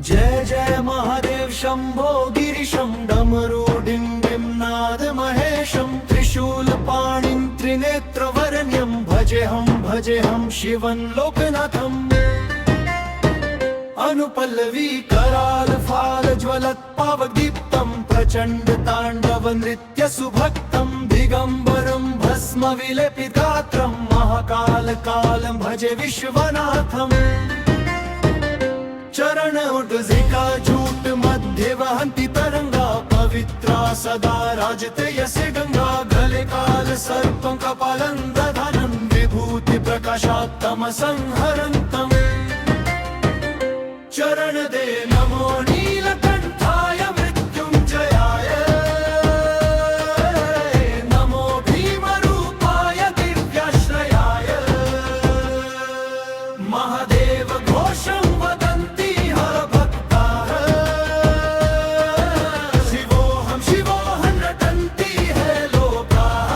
जय जय महादेव शंभो गिरीशं डमरुडिं डिं नाद महेशं त्रिशूल पाणिं त्रिनेत्रवर्ण्यं भजेऽहं शिवं लोकनाथम् अनुपल्लवी कराल फाल ज्वलत् पावदीप्तं प्रचंड तांडव नृत्य सुभक्तं दिगंबरं भस्म विलेपितगात्रं महाकाल कालं भजे विश्वनाथम् चरण उद्जिका झूट मध्ये वहन्ति तरंगा पवित्रा सदा राजते यस्य गंगा गले काल सर्पं कपालं दधानं विभूति प्रकाशात् तमसंहरन्तम् चरण दे नमो नीलकंठाय मृत्युंजयाय नमो भीमरूपाय दिव्याश्रयाय महादेव घोषं वदन्ति हर भक्ताः शिवोऽहं नटन्ति है लोकाः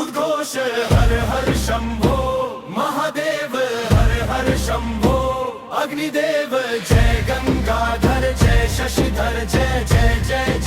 उद्घोष हर हर शंभो महादेव हर हर शंभो अग्निदेव जय गंगाधर जय शशिधर जय जय जय